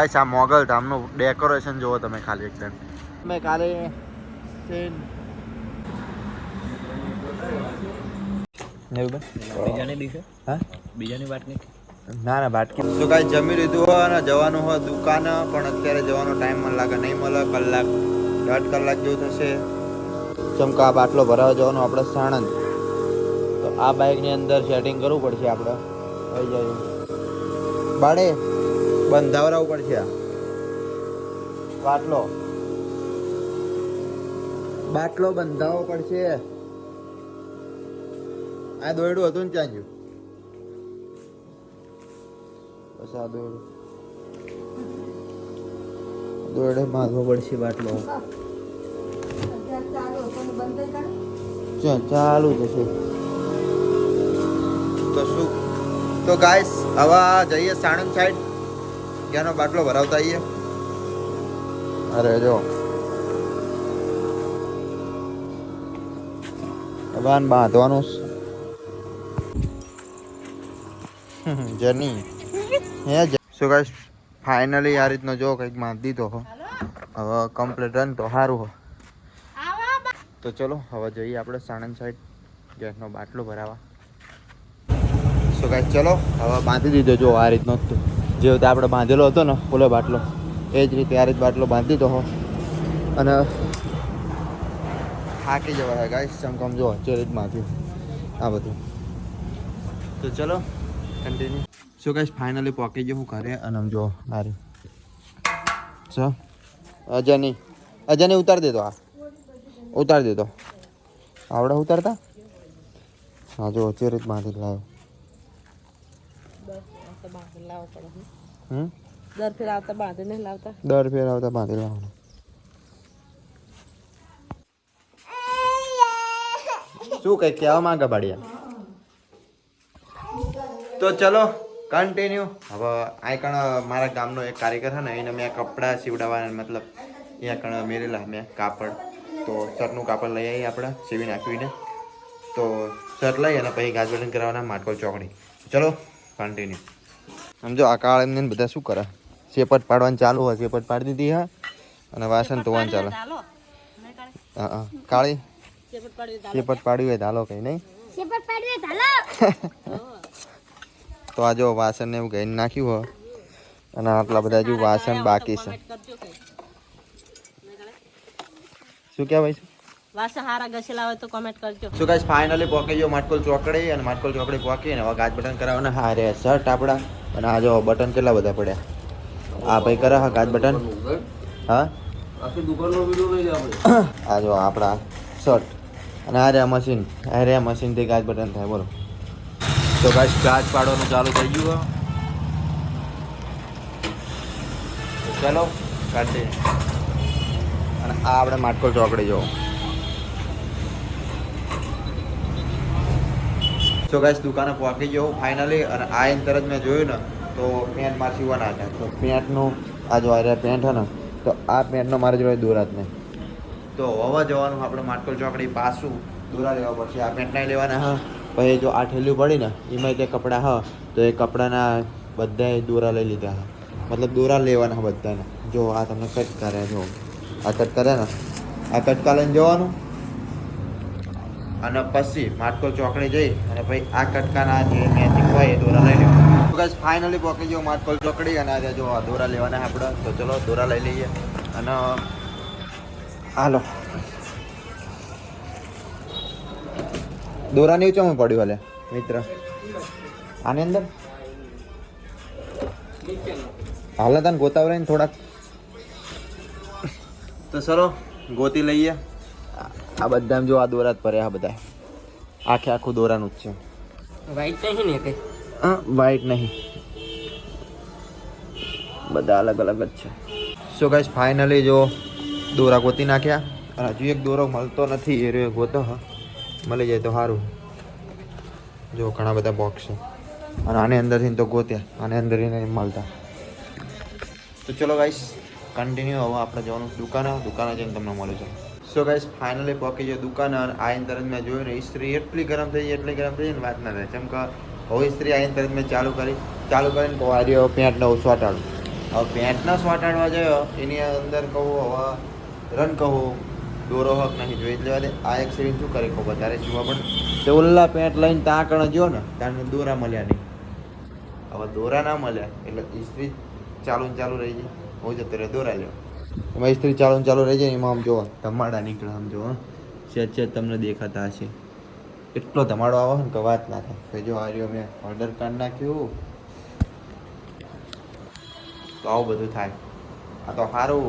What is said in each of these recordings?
આ મોગલ ધામનું ડેકોરેશન જુઓ તમે ખાલી એકદમ. મેં કાલે બીજાની વાત નહીં. ના બાટકી તો કાંઈ જમી લીધું હોય અને જવાનું હોય દુકાન, પણ અત્યારે જવાનો ટાઈમ મને લાગે નહીં મળે. કલાક 1.5 કલાક જેવું થશે. ચમકા આ બાટલો ભરાવા જવાનું આપણે સાણંદ. તો આ બાઇકની અંદર સેટિંગ કરવું પડશે આપણે. આવી જાય બાડે બંધાવરાવવું પડશે. આ બાટલો બંધાવવો પડશે. આ દોયડું હતું ને ત્યાં ગયું. બસ આ દોયડે બાંધવો પડશે બાટલો. ચાલુ થશે તો શું. તો ગાઈસ હવે જઈએ સાણંદ સાઈડ, ત્યાંનો બાટલો ભરાવતા આવીએ. અરે જો બાંધવાનું જર્ની હે. સો ગાઈસ ફાઇનલી આ રીતનો જો કંઈક બાંધી દીધો હો. હવે કમ્પ્લીટ રન તો સારું હો. તો ચલો હવે જઈએ આપણે સાણંદ સાઈડ ગેસનો બાટલો ભરાવા. સો ગાઈસ ચલો હવે બાંધી દીધો જો આ રીતનો જે રીતે આપણે બાંધેલો હતો ને ઓલો બાટલો, એ જ રીતે આ રીત બાટલો બાંધી દીધો હો. અને થાકી જવાય ગાઈસ, ચમકમ જો જે રીત બાંધ્યું આ બધું. તો ચલો કન્ટિન્યુ. સો ગાઈસ ફાઇનલી પહોંચી ગયો હું ઘરે. અને આમ જો મારી સો અજાની ઉતાર દેતો. આ ઉતાર દેતો આવડે ઉતારતા. હા જો જે રીત બાંધી લાવ્યો. દર ફેર આવતા બાંધી લાવવાનું. શું કઈ કહેવા માંગે બાડિયા? તો ચલો કન્ટિન્યુ. હવે આ કણ મારા ગામનો એક કારીગર છે ને, એને મેં કપડાં સીવડાવવાના, મતલબ અહીંયા કણ મેરેલા મેં કાપડ. તો શર્ટનું કાપડ લઈ આવી આપણે સીવી નાખીને. તો શર્ટ લઈ અને પછી ગાજબટન કરાવવાના માટકોલ ચોકડી. ચલો કન્ટિન્યુ. સમજો આ કાળ એમને બધા શું કરે, શેપટ પાડવાનું ચાલુ હોય. શેપટ પાડી દીધી હા, અને વાસણ ધોવાનું ચાલે. હા કાળી શેપટ પાડવી હોય ધાલો કઈ નહીં. તો આ જો વાસણ ને એવું ગઈને નાખ્યું હોય, અને આટલા બધા હજુ વાસણ બાકી છે. શું કહેવાય છે? વાસણ હારા ઘસેલા હોય તો કમેન્ટ કરજો. સો ગાઈસ ફાઇનલી પહોંચી ગયો માટકોલ ચોકડી. અને માટકોલ ચોકડી પહોંચીને હવે ગાજ બટન કરાવવાના. હા રે શર્ટ આપણા. અને આ જો બટન કેટલા બધા પડ્યા. આ ભાઈ કરે હા ગાજ બટન. હા આ જો આપણા શર્ટ. અને આ રે મશીન. આ રે મશીનથી ગાજ બટન થાય. બોલો. તો ગાઈસ ગાજ પાડવાનું ચાલુ થઈ ગયું. ચલો કાઢી. અને આ આપણે માટકોલ ચોકડી જો. સો ગાઈસ દુકાને પહોંચી ગયો ફાઇનલી. અને આ એન તરત મેં જોયું ને તો પેન્ટ મારે સીવવાના હતા. તો પેન્ટનું આ જો આ પેન્ટ છે ને, તો આ પેન્ટનો મારે જોડે દોરા જ નહીં. તો હવે જવાનું આપણે માટકોલ ચોકડી પાછું દોરા લેવા પડશે. આ પેન્ટ નહીં લેવાના હા. પછી જો આ ઠેલ્યું પડી ને એમાં તે કપડાં હા, તો એ કપડાના બધાએ દોરા લઈ લીધા હા. મતલબ દોરા લેવાના બધાને. જો આ તમને કટ કરે, જો આ કટ કરે ને, આ કટકા લઈને જવાનું. અને પછી માટકોલ ચોકડી જઈ અને પછી આ કટકાના જે મેચિંગ હોય એ દોરા લઈ લેવા. ગાઈસ ફાઇનલી પહોંચી ગયો માટકોલ ચોકડી. અને આજે જો દોરા લેવાના આપણે. તો ચલો દોરા લઈ લઈએ. અને હાલો દોરા ની ચમ પડ્યું હાલે મિત્ર આની અંદર. હાલ તને ગોતાવરે ને થોડાક. તો ચલો ગોતી લઈએ. આ બધા જો આ દોરા જ પડ્યા. આ બધા આખું દોરાનું જ છે. વાઈટ નહીં ને કઈ? હા વાઈટ નહીં, બધા અલગ અલગ જ છે. સો ગાઈસ ફાઇનલી જો દોરા ગોતી નાખ્યા. અને હજુ એક દોરો મળતો નથી. એ રહ્યો ગોતો હા, મળી જાય તો સારું. જો ઘણા બધા બોક્સ છે. અને આની અંદરથી તો ગોત્યા, આની અંદર નહીં મળતા. તો ચલો ગાઈસ કન્ટિન્યુ. હવે આપણે જવાનું દુકાને જઈને તમને મળે છે. સો ગાઈસ ફાઇનલી પહોંચી ગયો દુકાને. અને આઈને તરત મેં જોયું ને ઇસ્ત્રી એટલી ગરમ થઈ ને વાત ના થાય. જેમ કે હવે ઇસ્ત્રી આઈને તરત મેં ચાલુ કરીને તો આ પેન્ટ નવું સોટાડું. હવે પેન્ટના સોટાડવા ગયો એની અંદર કહું હવે રન કહું દોરો હક નહીં જોઈ લેવા દે. આ એક સેવિંગ શું કરે કહું વધારે જોવા પણ તે ઓલા પેન્ટ લઈને ત્યાં આગળ ગયો ને ત્યાં દોરા મળ્યા નહીં. હવે દોરા ના મળ્યા એટલે ઇસ્ત્રી ચાલુ ને ચાલુ રહી જાય. હું જતો રહે દોરા લ્યો એમાં ઇસ્ત્રી ચાલુ ને ચાલુ રહી જાય એમાં આમ જોવો ધમાડા નીકળે આમ જોવો છે તમને દેખાતા હશે. એટલો ધમાડો આવે ને કે વાત ના થાય. તો જો આ રહ્યો મેં ઓર્ડર કાર્ડ નાખ્યું તો આવું બધું થાય. આ તો સારું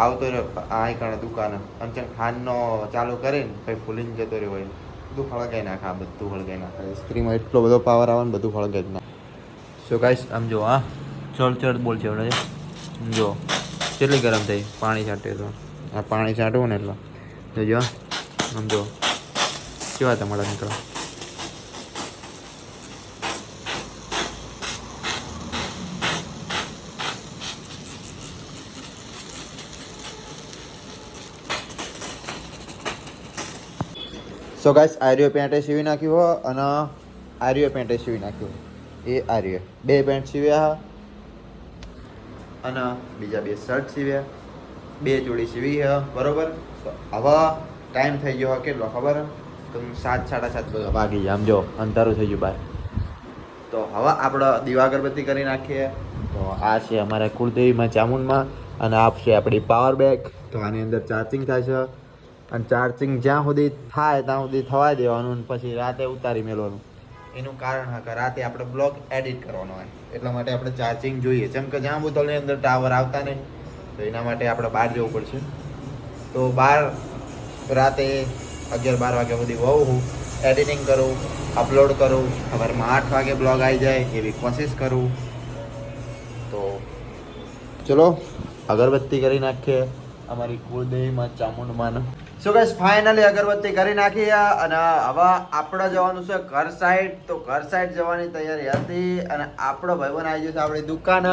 આવતો રહ્યો આ કારણે દુકાને અને ખાનનો ચાલુ કરીને પછી ભૂલીને જતો રહ્યો હોય બધું હળગાઈ નાખે. આ બધું હળગાઈ નાખે. ઇસ્ત્રીમાં એટલો બધો પાવર આવે ને બધું હળગાઈ નાખે. સો ગાઈસ આમ જો હા ચડ બોલ છે હવે જો કેટલી ગરમ થઈ પાણી છાંટે તો આ પાણી છાંટવું ને એટલે જોજો આમ જો કેવા તમારા નીકળો. સો ગાઈસ આર્યો પેન્ટે સીવી નાખ્યું હો અને આર્યો પેન્ટે સીવી નાખ્યું. એ આર્યો બે પેન્ટ સીવ્યા અને બીજા બે શર્ટ સીવ્યા બે જોડી સીવી હે બરોબર. તો હવે ટાઈમ થઈ ગયો કેટલો ખબર તમે 7:30 વાગી જાય આમ જો અંધારું થઈ ગયું બહાર. તો હવે આપણે દીવા અગરબત્તી કરી નાખીએ. તો આ છે અમારા કુળદેવીમાં ચામુંડમાં અને આ છે આપણી પાવર બેગ. તો આની અંદર ચાર્જિંગ થાય છે અને ચાર્જિંગ જ્યાં સુધી થાય ત્યાં સુધી થવા દેવાનું અને પછી રાતે ઉતારી મેળવાનું. એનું કારણ હા કે રાતે આપણે બ્લોગ એડિટ કરવાનો હોય એટલા માટે આપણે ચાર્જિંગ જોઈએ. જેમ કે જ્યાં બોતલની અંદર ટાવર આવતા નહીં તો એના માટે આપણે બહાર જવું પડશે. તો બહાર રાતે 11-12 વાગ્યા સુધી હું એડિટિંગ કરું અપલોડ કરું. સવારમાં 8 વાગે બ્લોગ આવી જાય એવી કોશિશ કરું. તો ચલો અગરબત્તી કરી નાખીએ અમારી કુળદેવીમાં ચામુંડમાં. સો ગાઈસ ફાઇનલી અગરબત્તી કરી નાખી અને હવે આપણે જવાનું છે ઘર સાઈડ. તો ઘર સાઈડ જવાની તૈયારી હતી અને આપણો ભાઈબંધ આવી ગયો છે આપણી દુકાન.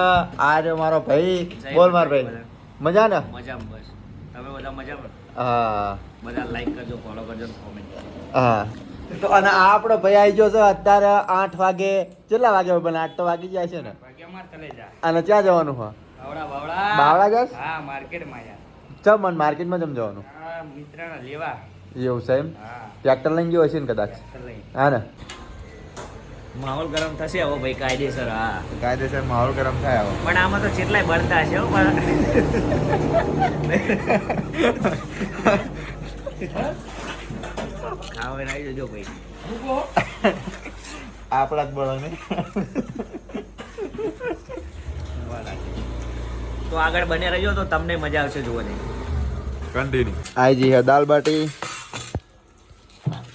આ રહ્યો મારો ભાઈ. બોલ માર ભાઈ મજા ને? મજામાં બસ. તમે બધા મજામાં? હા બધા લાઈક કરજો, ફોલો કરજો, કોમેન્ટ કરજો. હા તો અને આ આપણો ભાઈ આવી ગયો છે અત્યારે 8 વાગે. કેટલા વાગે બને? 8 તો વાગી જાય છે ને. વાગ્યા માર ચલે જા. અને ક્યાં જવાનું હા? બાવળા ગસ? હા, માર્કેટમાં યાર. ચમ મને માર્કેટમાં જમ જવાનું? આ મિત્રના લેવા. એવું છે એમ? હા. ટ્રેક્ટર લઈને ગયો હશે ને કદાચ. લઈ. હા ને માહોલ ગરમ થશે હવે ભાઈ કાયદેસર. હા, કાયદેસર માહોલ ગરમ થાય હવે. પણ આમાં તો કેટલાય બળતા છે હો. પણ ખાવે આવી જજો ભાઈ. આપણા જ બળો ને. તો આગળ બને રહેજો તો તમને મજા આવશે જોવાની. કન્ટિન્યુ. આઈ જી હે દાલ બાટી.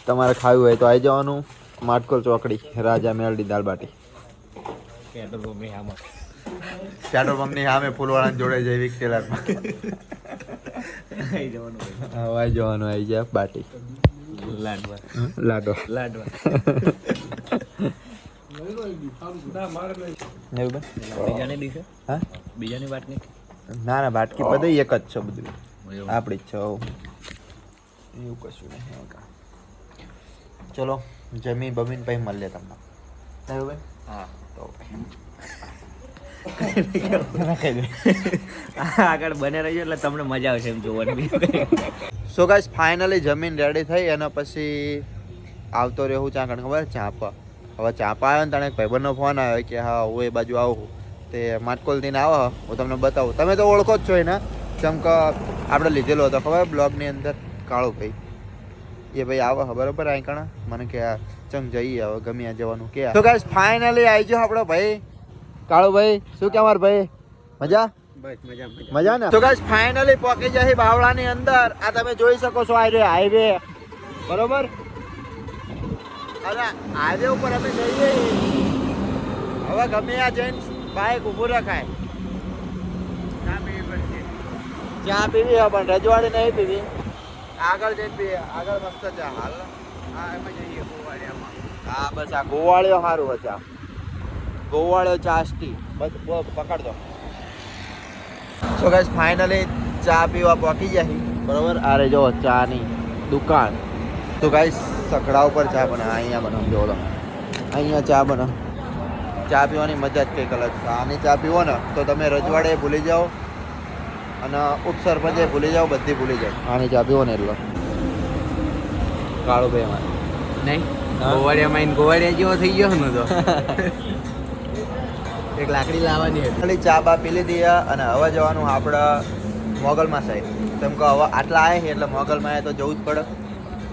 તમારે ખાવું હોય તો આવી જવાનું. માટકોલ ચોકડી રાજા મેલડી દાલ બાટી. પેટ્રોલ પંપની સામે ફૂલવાળાની જોડે જૈવિક ટેલરમાં આવી જવાનું ભાઈ. આવી જવાનું. આવી જાય બાટી લાડવા. લાડો લાડવા. બીજાની ડીશ છે? હા બીજાની વાત નહીં. ના ના બાટકી બધી એક જ છે બધું આપણી જ છે. એવું કશું નહીં. ચલો જમીન બમીન પછી મળીએ તમને. થયું ભાઈ? હા. તો આગળ બને રહેજો એટલે તમને મજા આવશે એમ જોવાની. સો ગાઈસ ફાઇનલી જમીન રેડી થઈ અને પછી આવતો રહ્યો હું ચાકણ ખબર ચાંપા. હવે ચાંપા આવ્યો ને તને એક ભાઈબંધનો ફોન આવ્યો કે હા હું એ બાજુ આવું. તે માટકોલથી આવો હું તમને બતાવું. તમે તો ઓળખો જ છો એને. જેમ કે આપણે લીધેલો હતો ખબર બ્લોગની અંદર કાળો ભાઈ. એ ભાઈ આવો બરોબર અહીં કણા મને કે ચમ જઈએ હવે ગમે આ જવાનું કે. તો ગાઈસ ફાઇનલી આવી ગયો આપણો ભાઈ કાળો ભાઈ. શું કે માર ભાઈ મજા? બસ મજા મજા ને? તો ગાઈસ ફાઇનલી પહોંચી જાય બાવળાની અંદર. આ તમે જોઈ શકો છો આ હાઈવે બરોબર. અને હાઈવે ઉપર અમે જઈએ હવે ગમે આ જઈને બાઈક ઊભું રખાય. ચા પીવી હા પણ રજવાડી નહીં પીવી. આગળ જઈને પીએ. આગળ મસ્ત ચા હાલ. હા એમાં જઈએ ગોવાળિયામાં. હા બસ આ ગોવાળિયો સારું હોય ચા. ગોવાળિયો ચાસ્ટી બસ પકડજો. સો ગાઈસ ફાઇનલી ચા પીવા પહોંચી જાય બરોબર. આ રે જો ચાની દુકાન. તો ગાઈસ સકડા ઉપર ચા બને. અહીંયા બનાવ જો અહીંયા ચા બને. ચા પીવાની મજા જ કંઈક અલગ છે. આની ચા પીવો ને તો તમે રજવાડે ભૂલી જાઓ અને ઉપસરપંચે ભૂલી જાઓ, બધી ભૂલી જાઓ. આની ચા પીવો ને એટલે કાળુભાઈ અમારે નહીં હા? ગોવાડિયા જેવો થઈ ગયો ને તો એક લાકડી લાવવાની હતી. ખાલી ચા બા પી લીધી છે અને હવે જવાનું આપણે મોગલમાં સાઈડ. કેમ કે હવે આટલા આવે છે એટલે મોગલમાં આવે તો જવું જ પડે.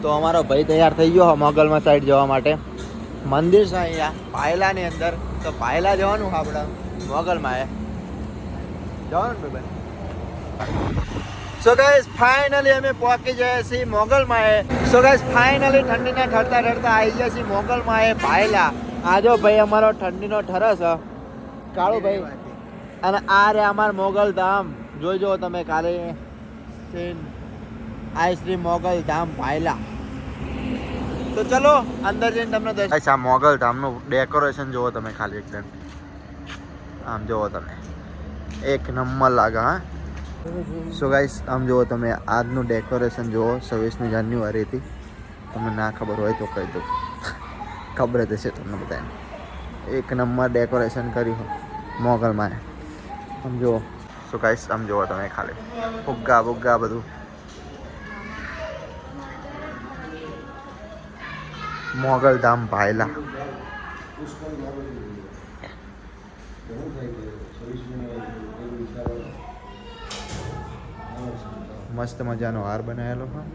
તો અમારો ભાઈ તૈયાર થઈ ગયો મોગલમાં સાઈડ જવા માટે. મંદિર છે અહીંયા પાયલાની અંદર, તો પાયલા જવાનું આપણે મોગલમાં આવે જવાનું ને ભાઈ. સો ગાઈસ ફાઇનલી અમે પહોંચી ગયા છીએ મોગલમાં એ. સો ગાઈસ ફાઇનલી ઠંડીના ઠરતા ઠરતા આવી ગયા છીએ મોગલમાં એ પાયલા. આ જો ભાઈ અમારો ઠંડીનો ઠરસ છે કાળુ ભાઈ, અને આ રે અમાર મોગલ ધામ. જોઈજો તમે કાલે આ શ્રી મોગલ ધામ પાયલા. તો ચલો અંદર જઈને તમને આ મોગલ ધામનું ડેકોરેશન જોવો તમે ખાલી એકદમ આમ જોવો તમે, એક નંબર લાગે. હા સો ગાઈસ આમ જુઓ તમે, આજનું ડેકોરેશન જુઓ. 26મી જાન્યુઆરીથી. તમને ના ખબર હોય તો કહી દઉં, ખબર જ હશે તમને બધાને. એક નંબર ડેકોરેશન કર્યું મોગલમાં. આમ જુઓ સો ગાઈસ આમ જુઓ તમે ખાલી ફુગ્ગા બુગ્ગા બધું. મોગલ ધામ ભાયલા. મસ્ત મજાનો હાર બનાવેલો હા,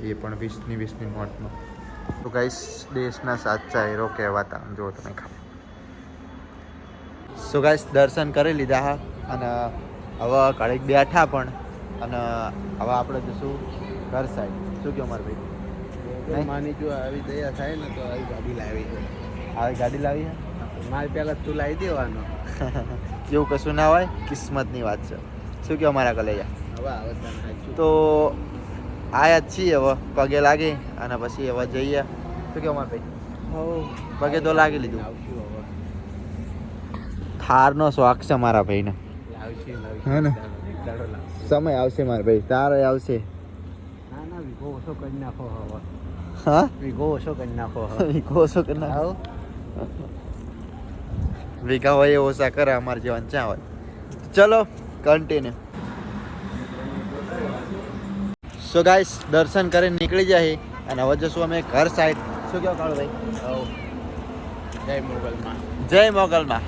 એ પણ 20ની નોટનો. તો ગાઈસ દેશના સાચા હીરો કહેવાતા. જો તમે ખાલી. સો ગાઈસ દર્શન કરી લીધા હા, અને હવે ઘડીક બેઠા પણ, અને હવે આપણે જશું ઘર સાઈડ. શું કહો મારા ભાઈ? માની જો આવી દયા થાય ને તો આવી ગાડી લાવી છે. આવી ગાડી લાવી છે? મારે પહેલા તું લાવી દેવાનો. એવું કશું ના હોય, કિસ્મતની વાત છે. શું કહો મારા કલેજા? હવે આવે તને સાચું. તો આયા જ છીએ હવે, પગે લાગી અને પછી હવે જઈએ. શું કહો મારા ભાઈ? પગે તો લાગી લીધું. લાવશું હવે. થારનો શોખ છે મારા ભાઈને. લાવશું હે ને? એક દાડો લાવશું. સમય આવશે મારા ભાઈ, તારે આવશે. ના ના વીઘો ઓછો કરી નાખો હવે. હા વીઘો ઓછો કરી નાખો હવે. વીઘો ઓછો કે ના? વીઘા હોય એ ઓછા કરે, અમારે જીવન ક્યાં હોય. ચલો કન્ટિન્યુ. સો ગાઈસ દર્શન કરીને નીકળી જાય અને હવે જશું અમે ઘર સાઈડ. શું કહો કાળુ ભાઈ? જય મોગલમાં. જય મોગલમાં.